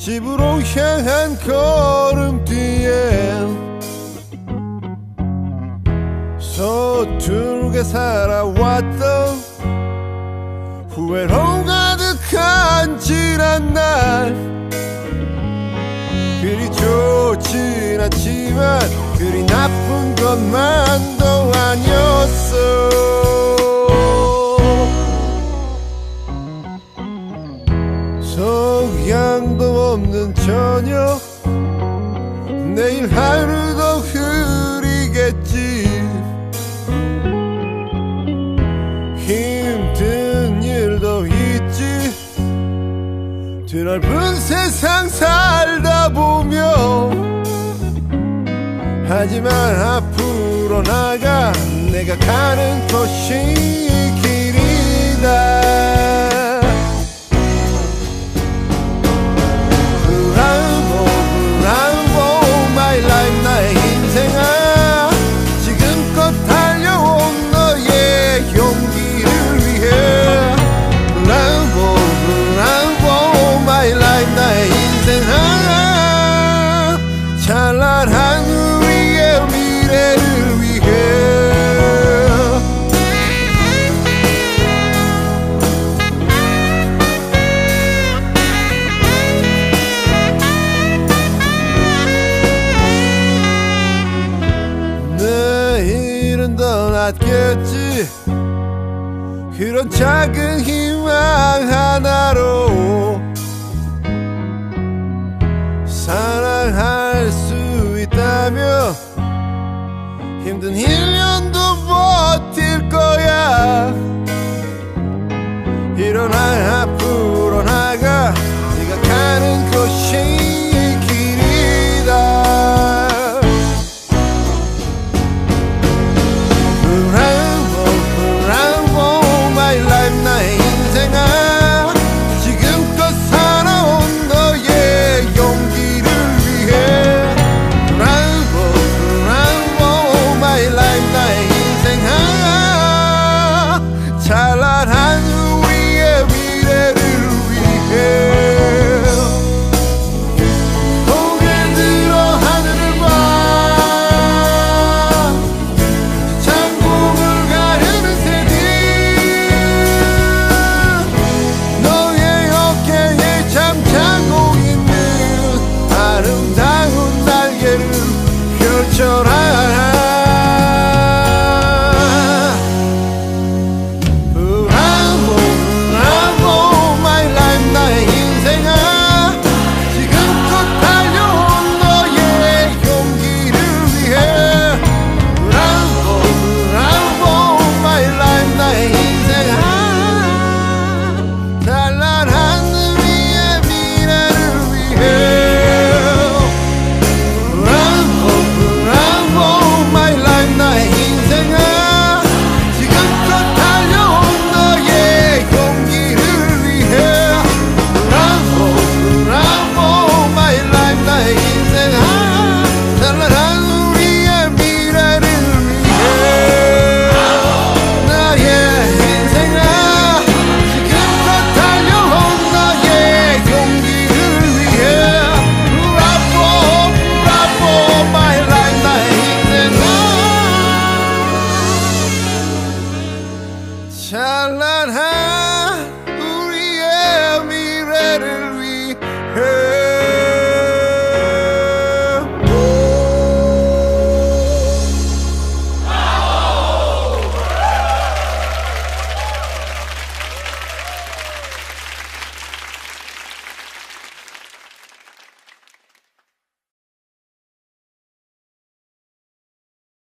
집으로 향한 걸음뒤에 서툴게 살아왔던 후회로 가득한 지난 날 그리 좋진 않지만 그리 나쁜 것만도 아니었어. 성향도 없는 저녁 내일 하루도 흐리겠지. 힘든 일도 있지. 드넓은 세상 살다 보면 하지만 앞으로 나가 내가 가는 곳이 길이다. My life 나의 인생아 지금껏 달려온 너의 용기를 위해 브라보 My life 나의 인생아 찬란한 우리의 미래를 위해 더 낫겠지. 그런 작은 희망 하나로 사랑할 수 있다면 힘든 1년도 버틸 거야. 일어나 앞으로 나가 네가 가는 곳이 길이다. My life 나의 인생아 지금껏 살아온 너의 용기를 위해 브라보 My life 나의 인생아 찬란한 우리의 미래를 위해 고개 들어 하늘을 봐 창공을 가르는 새들 잠자고 있는 아름다운 날개를 펼쳐라. 브라보 My life 나의 인생아 지금껏 달려온 너의 용기를 위해 브라보 My life 나의 인생아 찬란한 My life 나의 인생아 지금껏 달려온 너의 용기를 위해 브라보 My life 나의 인생아 찬란한 우리의 미래를 위해 나의 인생아 지금껏 달려온 너의 용기를 위해 브라보 My life 나의 찬란한 우리의 미래를 위해